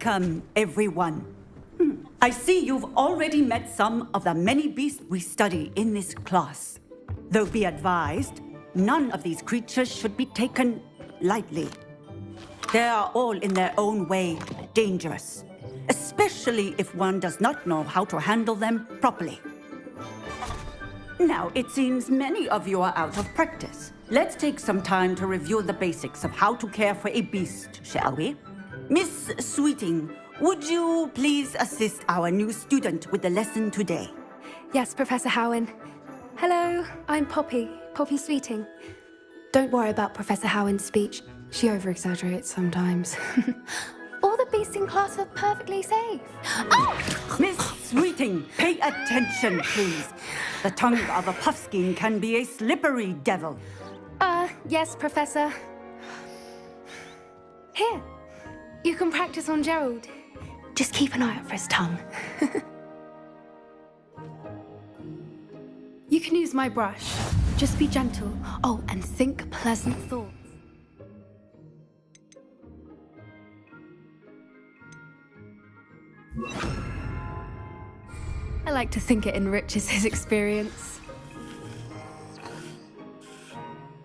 Welcome, everyone. I see you've already met some of the many beasts we study in this class. Though be advised, none of these creatures should be taken lightly. They are all in their own way dangerous, especially if one does not know how to handle them properly. Now, it seems many of you are out of practice. Let's take some time to review the basics of how to care for a beast, shall we? Miss Sweeting, would you please assist our new student with the lesson today? Yes, Professor Howen. Hello, I'm Poppy Sweeting. Don't worry about Professor Howen's speech. She over-exaggerates sometimes. All the beasts in class are perfectly safe. Oh! Miss Sweeting, pay attention, please. The tongue of a puffskein can be a slippery devil. Yes, Professor. Here, you can practice on Gerald. Just keep an eye out for his tongue. You can use my brush. Just be gentle. Oh, and think pleasant thoughts. I like to think it enriches his experience.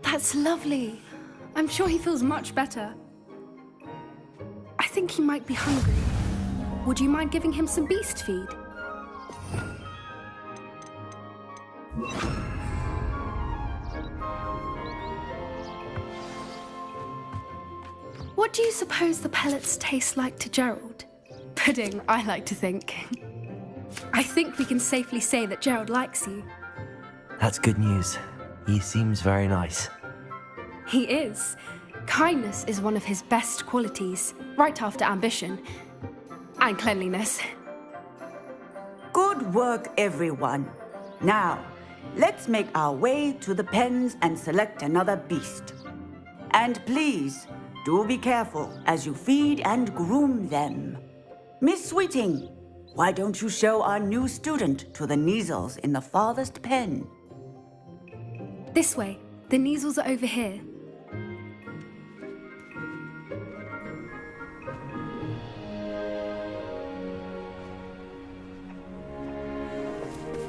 That's lovely. I'm sure he feels much better. I think he might be hungry. Would you mind giving him some beast feed? What do you suppose the pellets taste like to Gerald? Pudding, I like to think. I think we can safely say that Gerald likes you. That's good news. He seems very nice. He is. Kindness is one of his best qualities, right after ambition. And cleanliness. Good work, everyone. Now, let's make our way to the pens and select another beast. And please, do be careful as you feed and groom them. Miss Sweeting, why don't you show our new student to the Neasels in the farthest pen? This way. The Neasels are over here.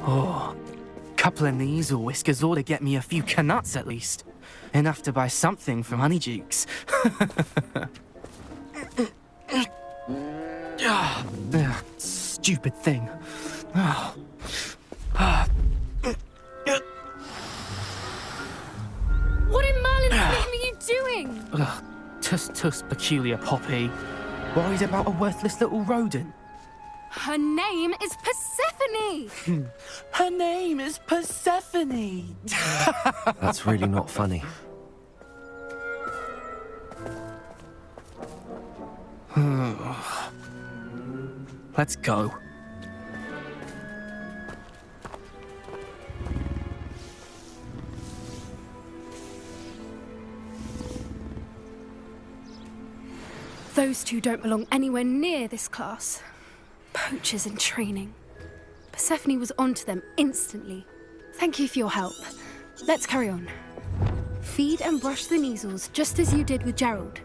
Oh, couple of Neasel whiskers ought to get me a few canuts at least. Enough to buy something from Honeydukes. Stupid thing. What in Merlin's name are you doing? Tuss, peculiar Poppy. Worried about a worthless little rodent. Her name is Persephone! Her name is Persephone! That's really not funny. Let's go. Those two don't belong anywhere near this class. Poachers in training. Persephone was onto them instantly. Thank you for your help. Let's carry on. Feed and brush the Neasels just as you did with Gerald.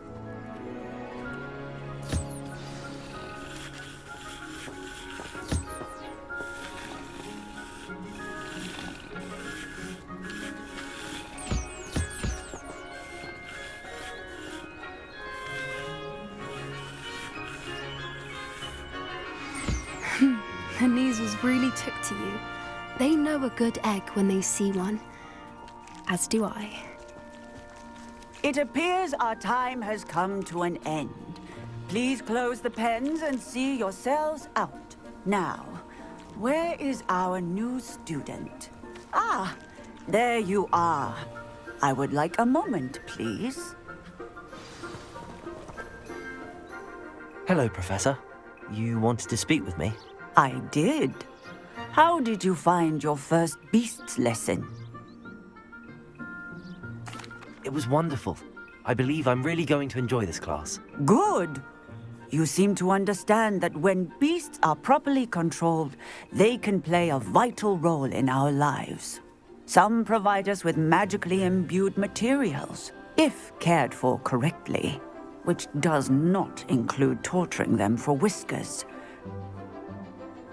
The Neasels really took to you. They know a good egg when they see one. As do I. It appears our time has come to an end. Please close the pens and see yourselves out. Now, where is our new student? Ah, there you are. I would like a moment, please. Hello, Professor. You wanted to speak with me? I did. How did you find your first beasts lesson? It was wonderful. I believe I'm really going to enjoy this class. Good. You seem to understand that when beasts are properly controlled, they can play a vital role in our lives. Some provide us with magically imbued materials, if cared for correctly. which does not include torturing them for whiskers.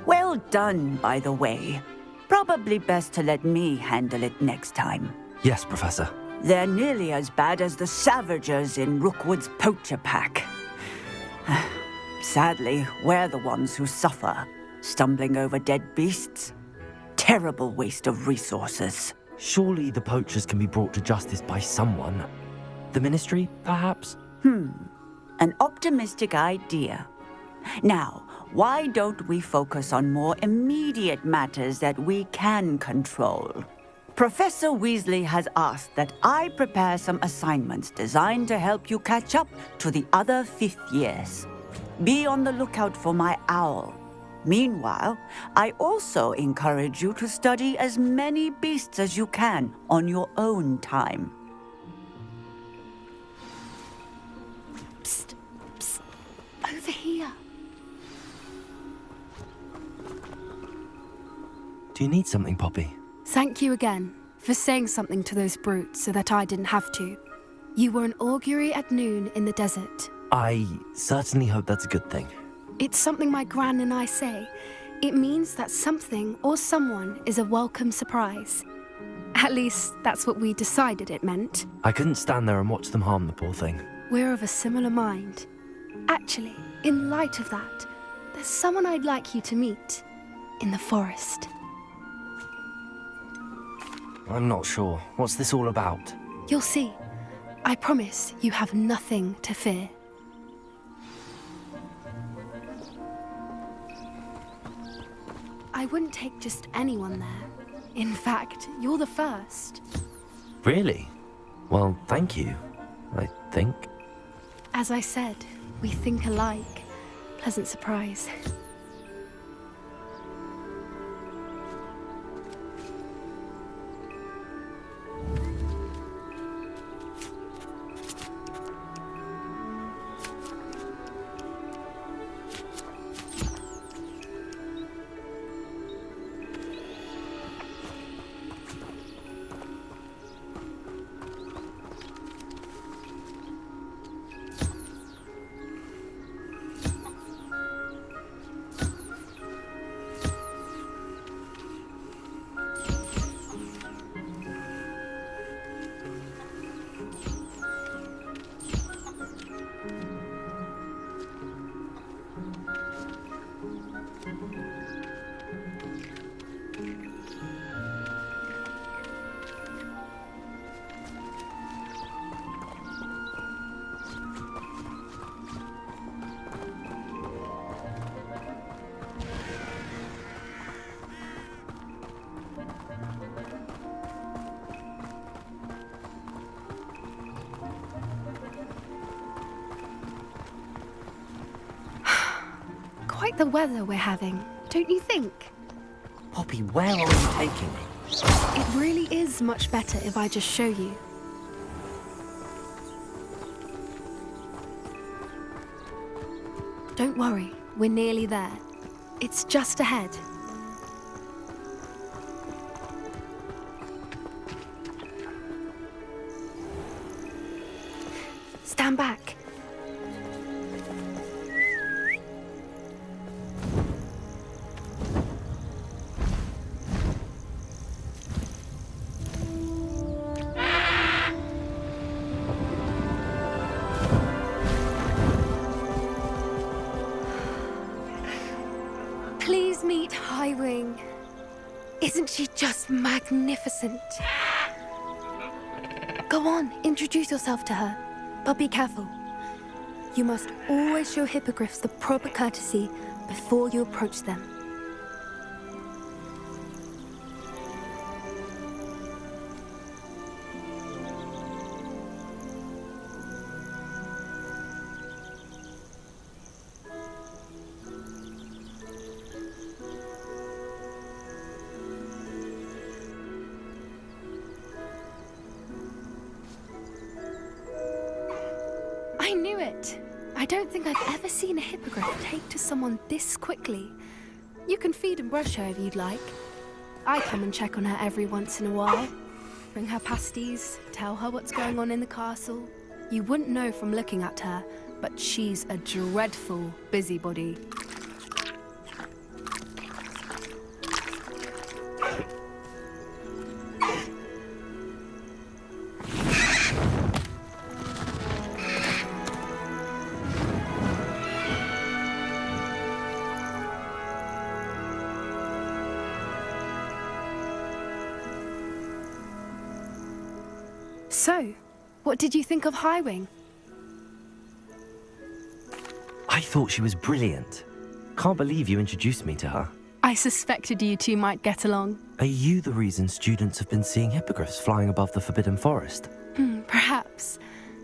Well done, by the way. Probably best to let me handle it next time. Yes, Professor. They're nearly as bad as the Savagers in Rookwood's poacher pack. Sadly, we're the ones who suffer, stumbling over dead beasts. Terrible waste of resources. Surely the poachers can be brought to justice by someone. The Ministry, perhaps? An optimistic idea. Now, why don't we focus on more immediate matters that we can control? Professor Weasley has asked that I prepare some assignments designed to help you catch up to the other fifth years. Be on the lookout for my owl. Meanwhile, I also encourage you to study as many beasts as you can on your own time. Psst, psst, over here. Do you need something, Poppy? Thank you again for saying something to those brutes so that I didn't have to. You were an augury at noon in the desert. I certainly hope that's a good thing. It's something my gran and I say. It means that something or someone is a welcome surprise. At least, that's what we decided it meant. I couldn't stand there and watch them harm the poor thing. We're of a similar mind. Actually, in light of that, there's someone I'd like you to meet. In the forest. I'm not sure. What's this all about? You'll see. I promise you have nothing to fear. I wouldn't take just anyone there. In fact, you're the first. Really? Well, thank you, I think. As I said, we think alike. Pleasant surprise. Quite the weather we're having, don't you think? Poppy, where are you taking me? It really is much better if I just show you. Don't worry, we're nearly there. It's just ahead. Stand back. Please meet Highwing. Isn't she just magnificent? Go on, introduce yourself to her. But be careful. You must always show hippogriffs the proper courtesy before you approach them. I knew it! I don't think I've ever seen a hippogriff take to someone this quickly. You can feed and brush her if you'd like. I come and check on her every once in a while. Bring her pasties, tell her what's going on in the castle. You wouldn't know from looking at her, but she's a dreadful busybody. So, what did you think of Highwing? I thought she was brilliant. Can't believe you introduced me to her. I suspected you two might get along. Are you the reason students have been seeing hippogriffs flying above the Forbidden Forest? Perhaps.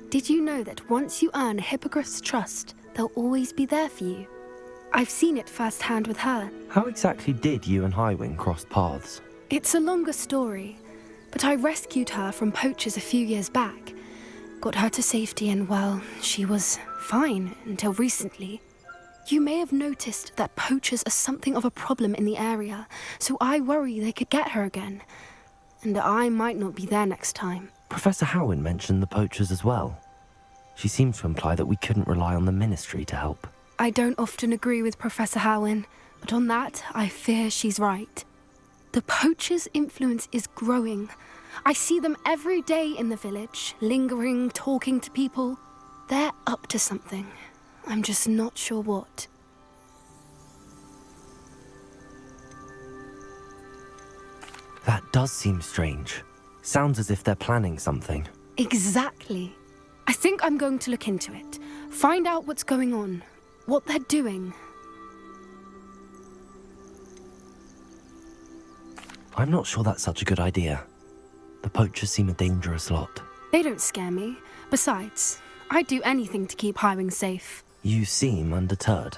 Did you know that once you earn a hippogriff's trust, they'll always be there for you? I've seen it firsthand with her. How exactly did you and Highwing cross paths? It's a longer story, but I rescued her from poachers a few years back. Got her to safety and, well, she was fine until recently. You may have noticed that poachers are something of a problem in the area, so I worry they could get her again. And I might not be there next time. Professor Howin mentioned the poachers as well. She seemed to imply that we couldn't rely on the Ministry to help. I don't often agree with Professor Howin, but on that, I fear she's right. The poachers' influence is growing. I see them every day in the village, lingering, talking to people. They're up to something. I'm just not sure what. That does seem strange. Sounds as if they're planning something. Exactly. I think I'm going to look into it. Find out what's going on, what they're doing. I'm not sure that's such a good idea. The poachers seem a dangerous lot. They don't scare me. Besides, I'd do anything to keep Highwing safe. You seem undeterred.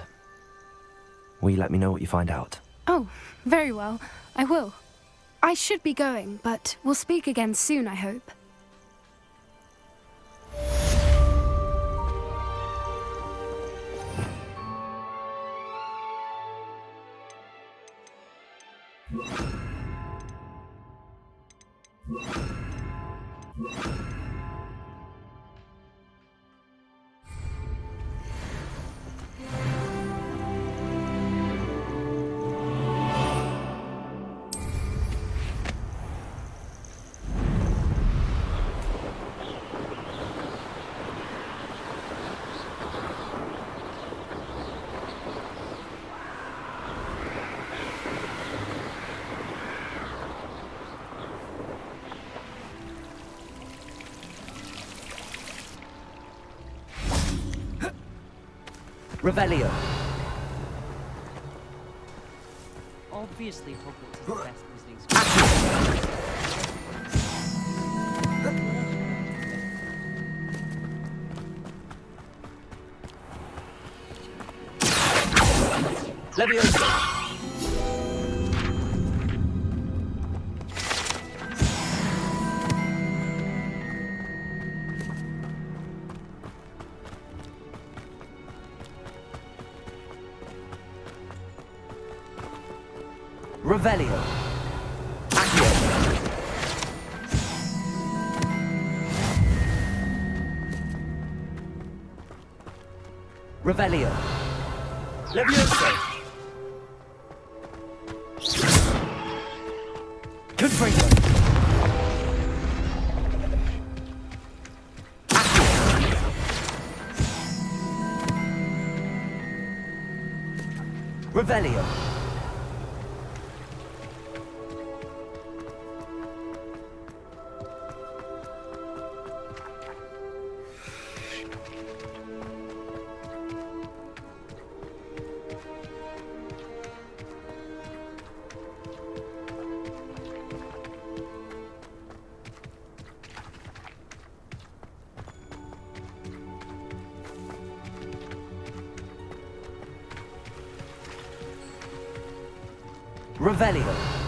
Will you let me know what you find out? Oh, very well. I will. I should be going, but we'll speak again soon, I hope. Revelio! Obviously, Hogwarts is the best visiting school. Leviosa! Revelio! Accio! Revelio! Leviosa! Confringo! Accio! Revelio! Revelio!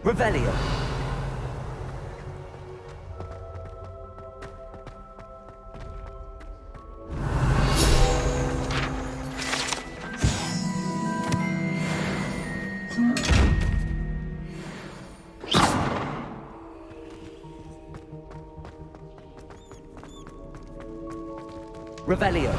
Revelio. Revelio.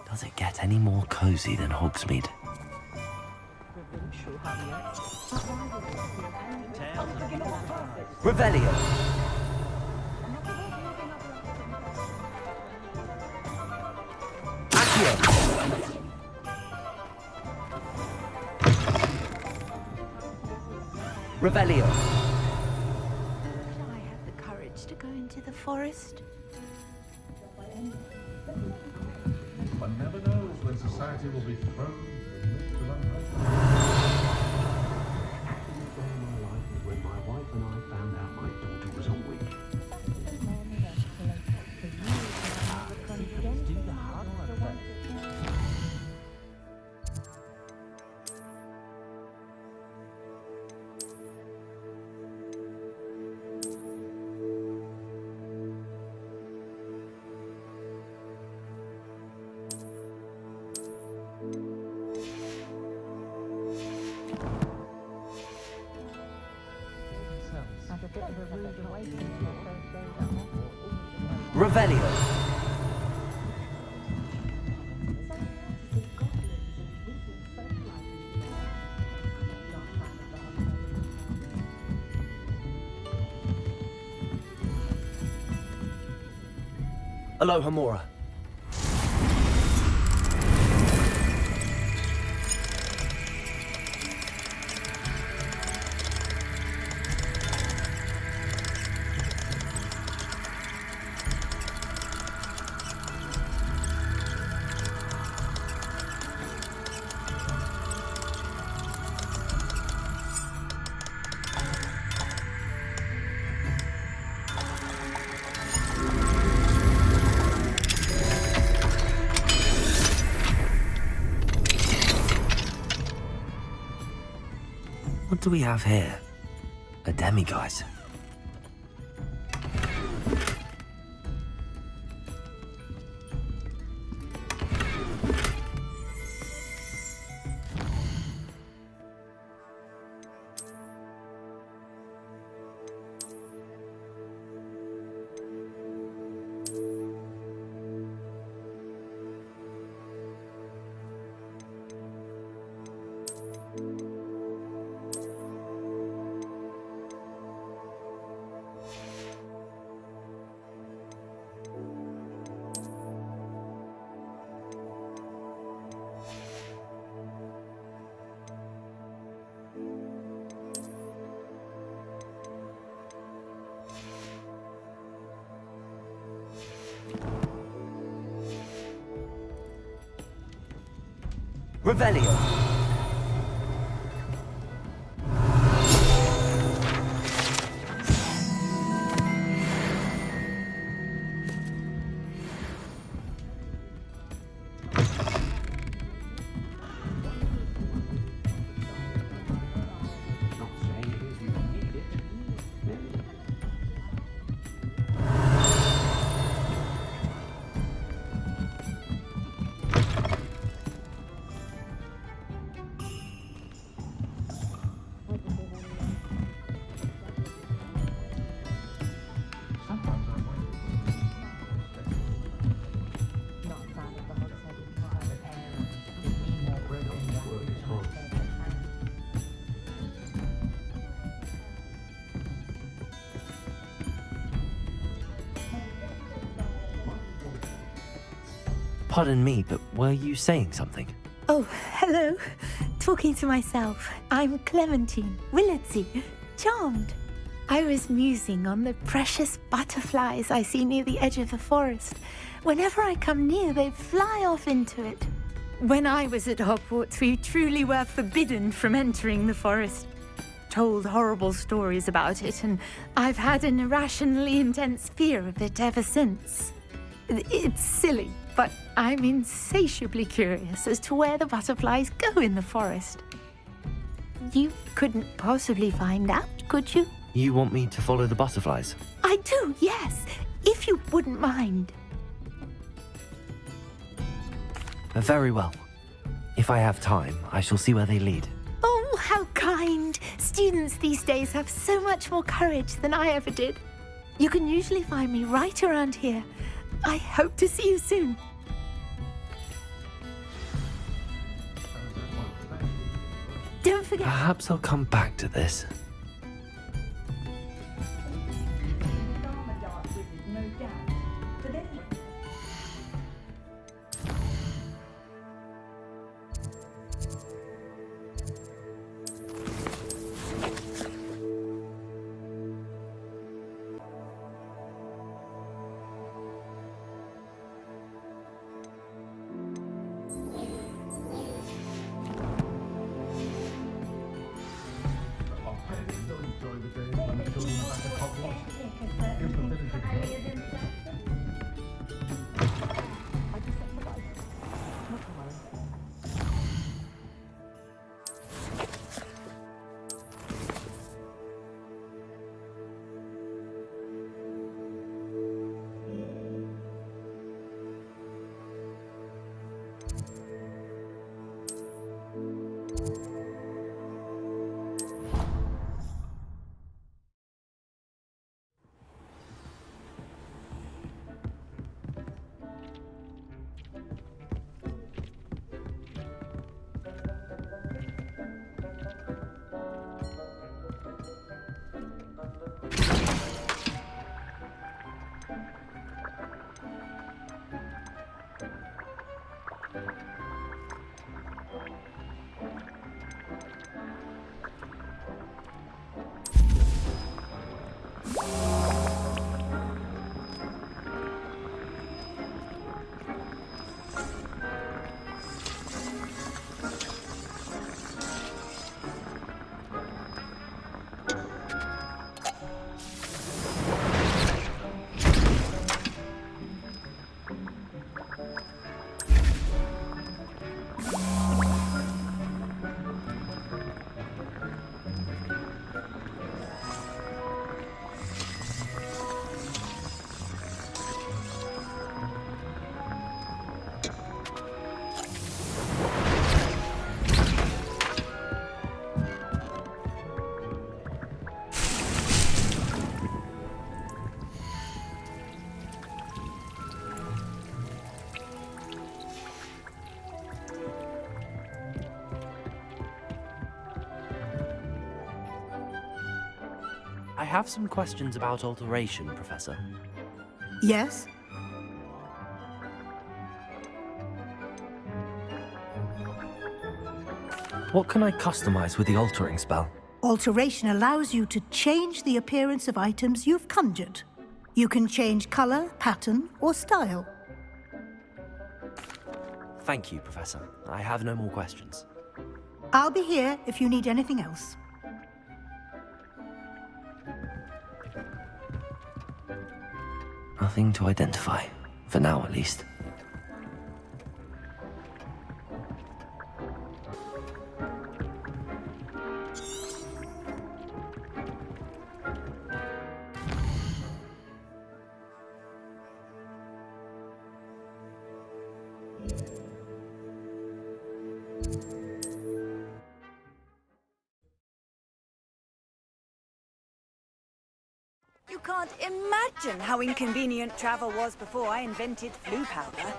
Does it get any more cozy than Hogsmeade? Revelio. Accio. Revelio. Shall I have the courage to go into the forest? One never knows when society will be thrown into the midst of unrest. Happiest day of my life was when my wife and I found out my daughter was a witch. Do the hard work. Revelio. Aloha Mora. What do we have here? A demiguise. Revelio. Sometimes I wonder. Pardon me, but were you saying something? Oh, hello. Talking to myself. I'm Clementine Willardsey. Charmed. I was musing on the precious butterflies I see near the edge of the forest. Whenever I come near, they fly off into it. When I was at Hogwarts, we truly were forbidden from entering the forest. Told horrible stories about it, and I've had an irrationally intense fear of it ever since. It's silly, but I'm insatiably curious as to where the butterflies go in the forest. You couldn't possibly find out, could you? You want me to follow the butterflies? I do, yes, if you wouldn't mind. Very well. If I have time, I shall see where they lead. Oh, how kind! Students these days have so much more courage than I ever did. You can usually find me right around here. I hope to see you soon. Don't forget. Perhaps I'll come back to this. I have some questions about alteration, Professor. Yes? What can I customize with the altering spell? Alteration allows you to change the appearance of items you've conjured. You can change color, pattern, or style. Thank you, Professor. I have no more questions. I'll be here if you need anything else. Nothing to identify. For now, at least. You can't imagine how inconvenient travel was before I invented flu powder.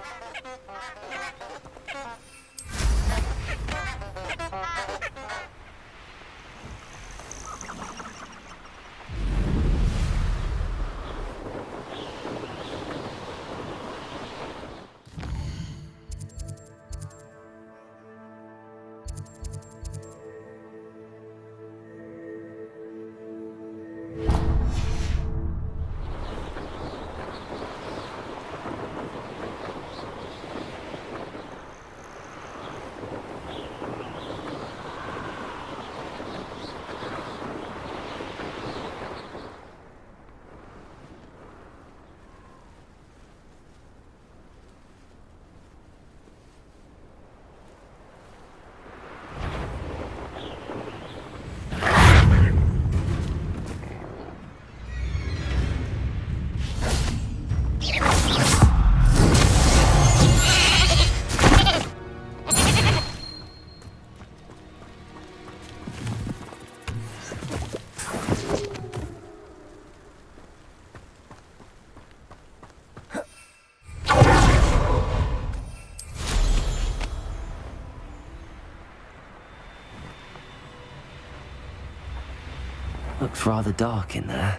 Looks rather dark in there.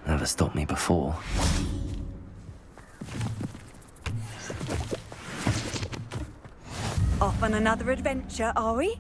Never stopped me before. Off on another adventure, are we?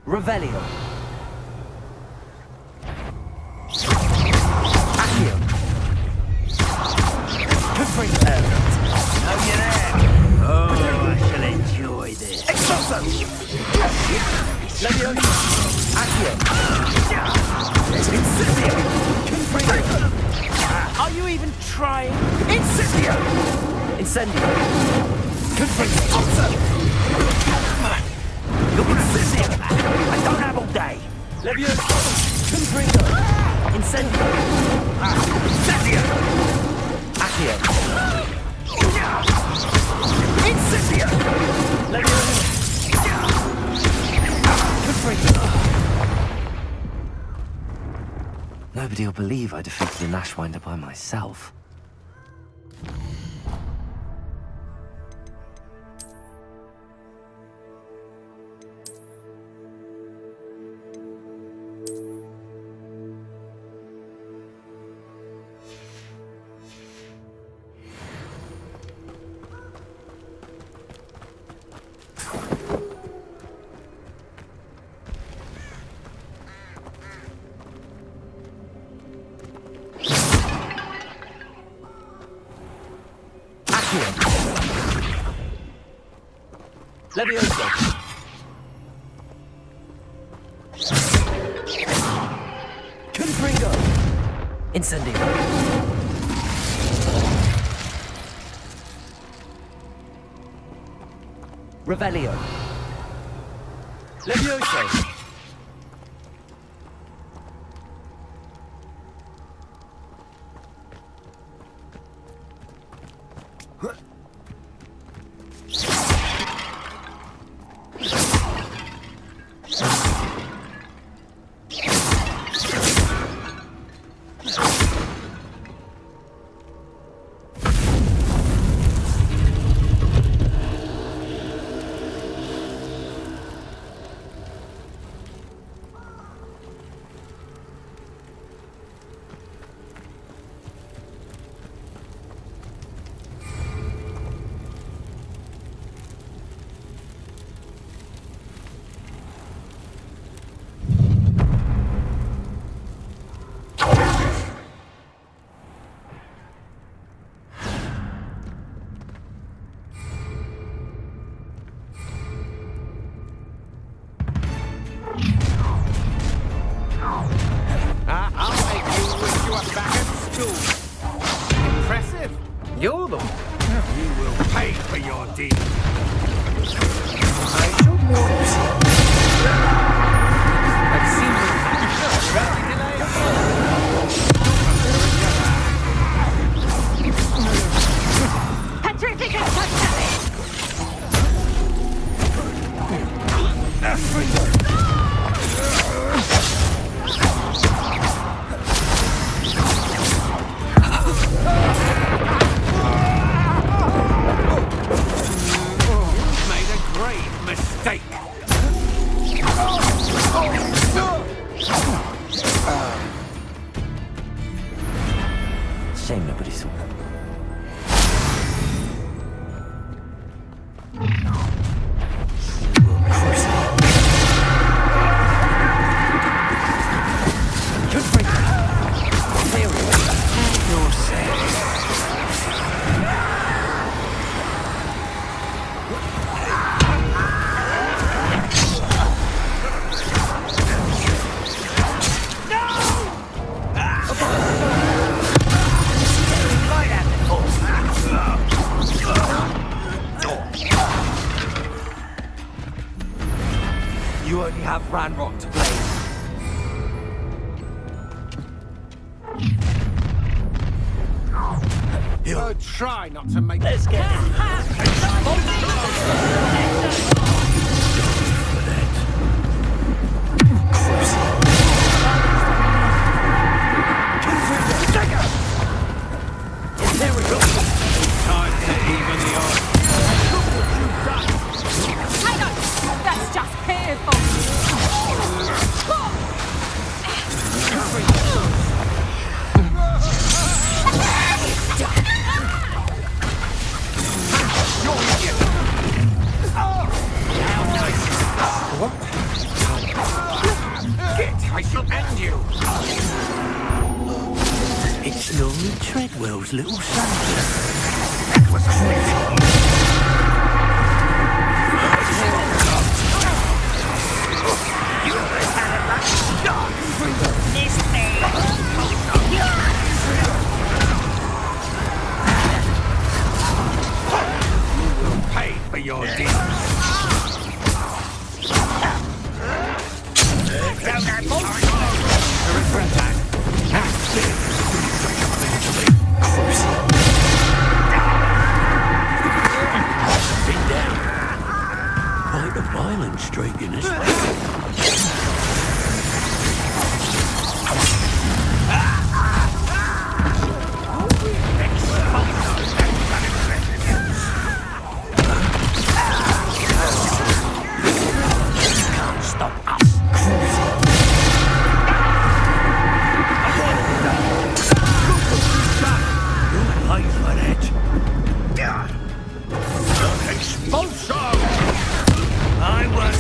Revelio. Accio. Oh, you're there. Oh, I shall enjoy this. Expulso! Levio. Accio. Incendio. Confringo. Are you even trying? Incendio! Incendio. Confringo. Also. You're Incendio. I don't have all day. Levio. Confringo. Incendio. Incendio. Accio. Incendio. Levio. Confringo. Nobody will believe I defeated a Nashwinder by myself. Levioso. Confringo. Incendio. Revelio. Levioso. I'll make you wish you were back at school. Impressive. You're the one. You will pay for your deed. I shall warn you. I've seen you. Petrificate touchdown! Made a grave mistake. Shame nobody saw that. You only have Ranrock to blame. Oh, try not to make. Let's get time to even the odds. Hang on! That's just painful! Get, I shall end you. It's Laurie Treadwell's little son. That was You will pay for your deeds. quite a violent streak in this. Can't stop us. You'll pay for that. Expulso! I was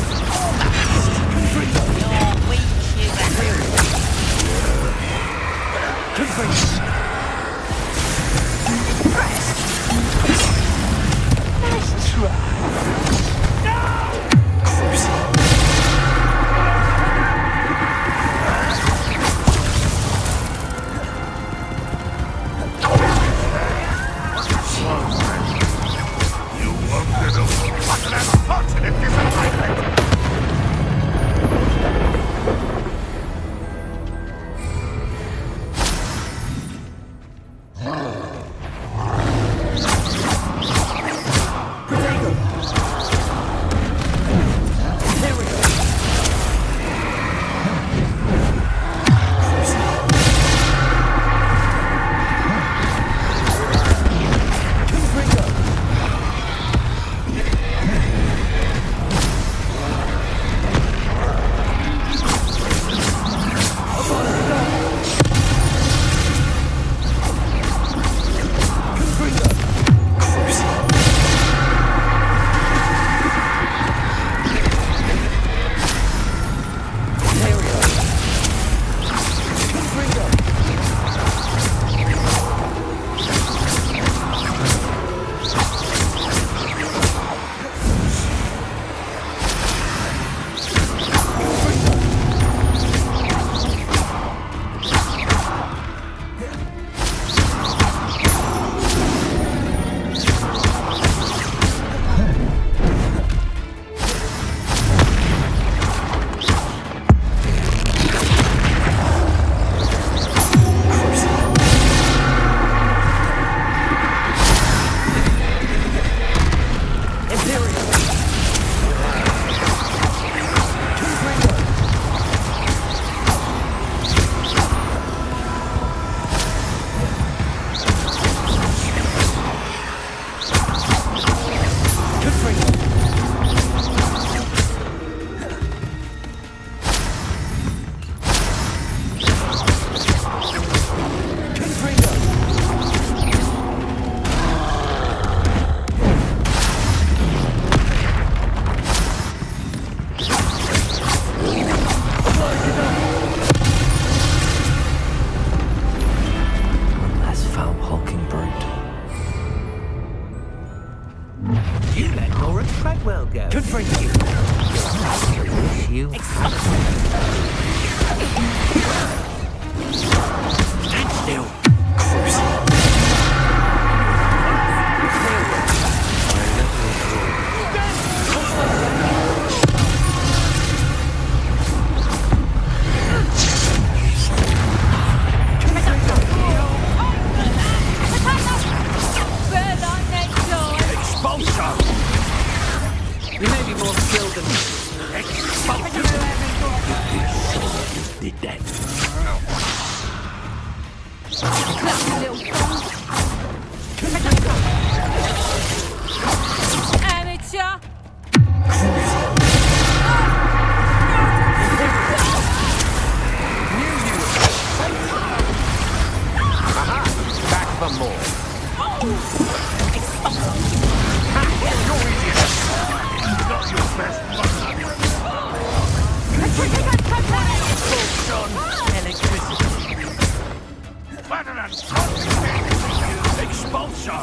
Treadwell go? Could bring you. Wish you had. Stand still. You may be more skilled than me. Did that. Amateur! Aha! Back for more. You're easy. Not your best Electricity. Better than Expulso!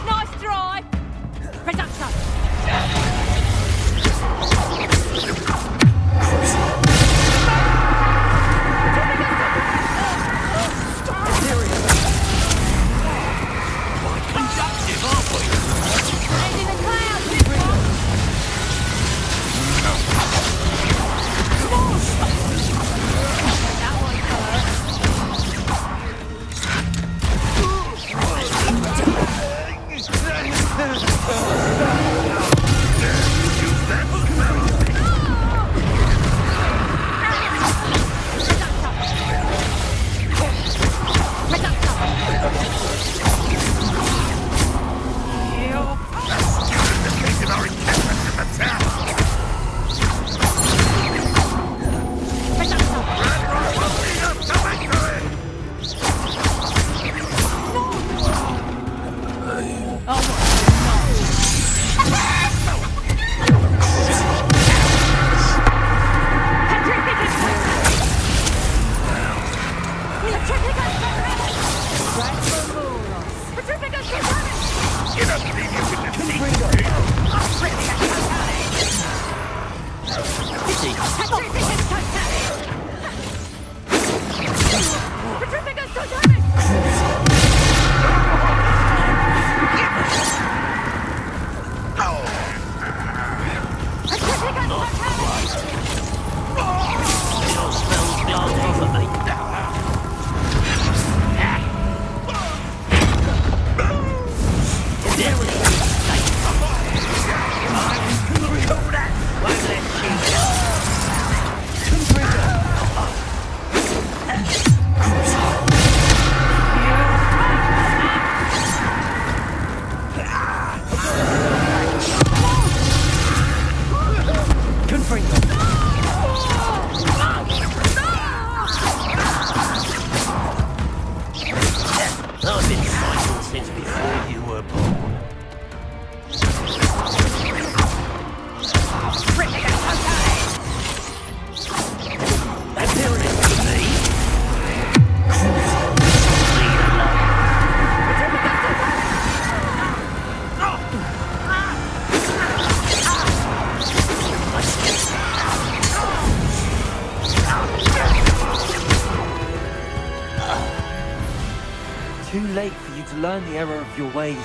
Nice drive! Reduction! Conductive, aren't we? And in the clouds, this one! That one Too late for you to learn the error of your ways.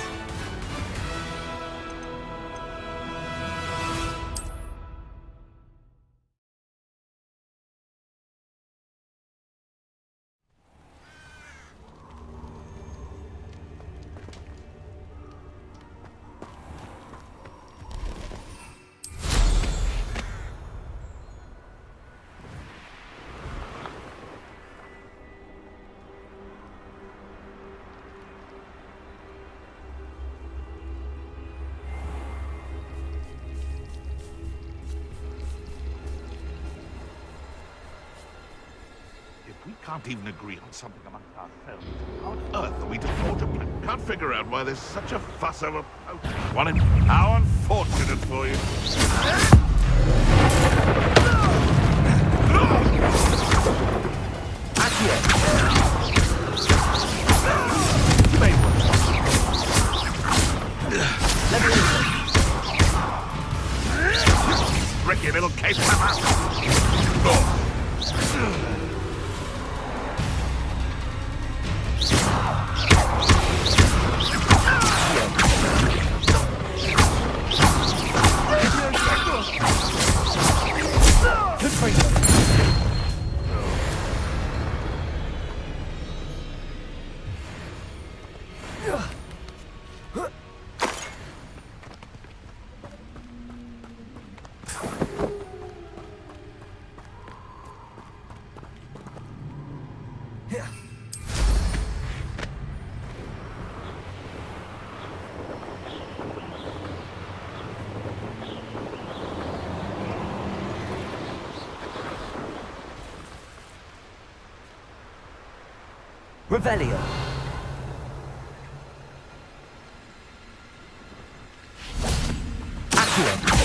We can't even agree on something amongst ourselves. How on earth are we to forge a plan? Can't figure out why there's such a fuss over potions. How unfortunate for you. You may well. Chase them out! Go. Revelio. Accio.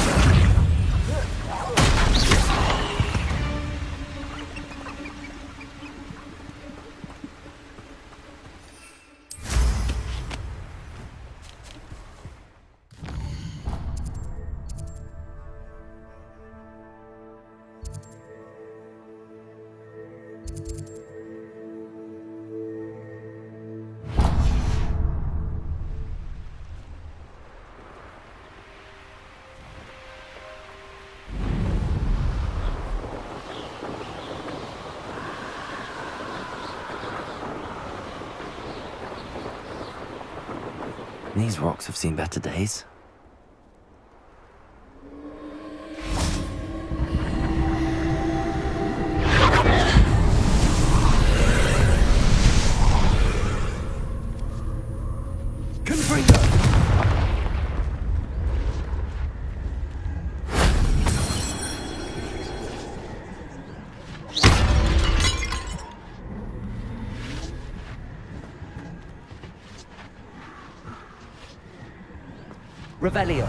These rocks have seen better days. Revelio.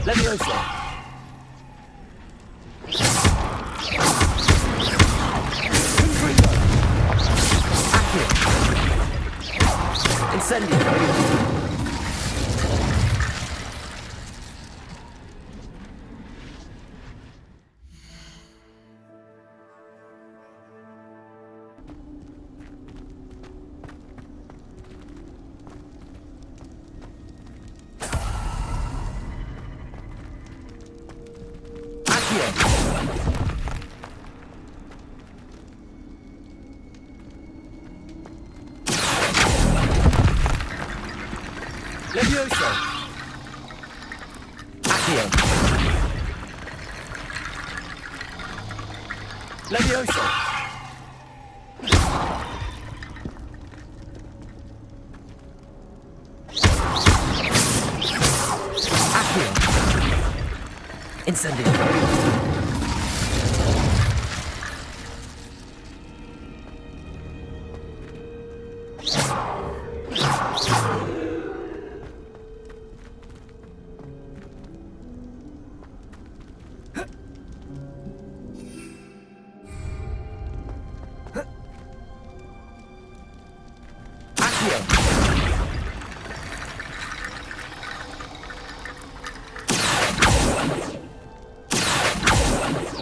Levioso. Incendio. Levioso. Accio. Levioso. Accio. Incendio.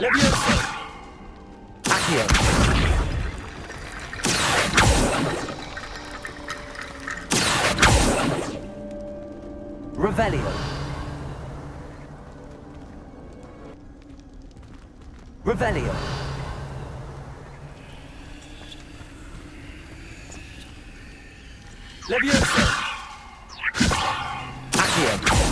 Levioso. Accio. Revelio. Revelio. Levioso. Accio.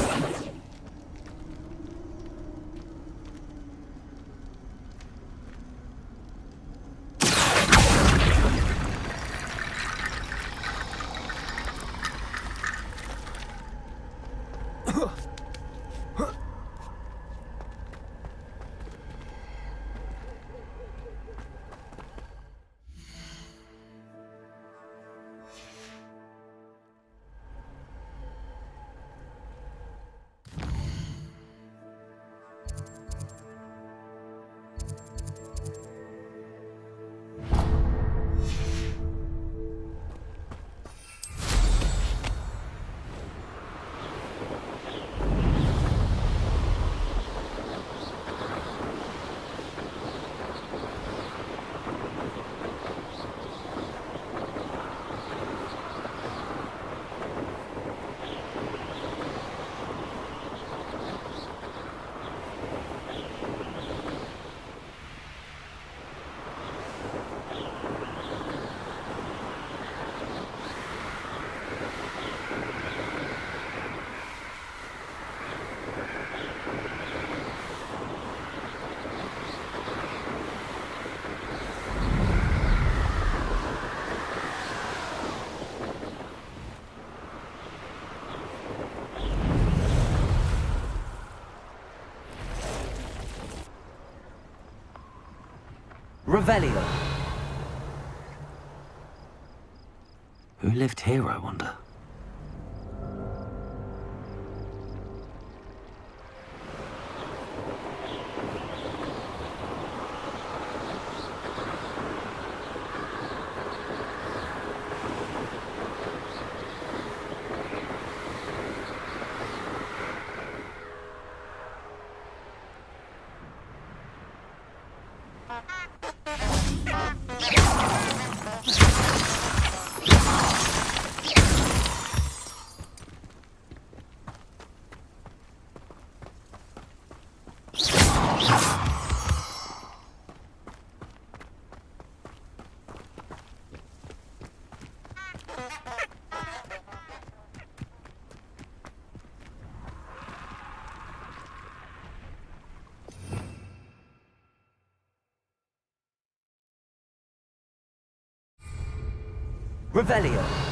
Revelio. Who lived here, I wonder? Revelio.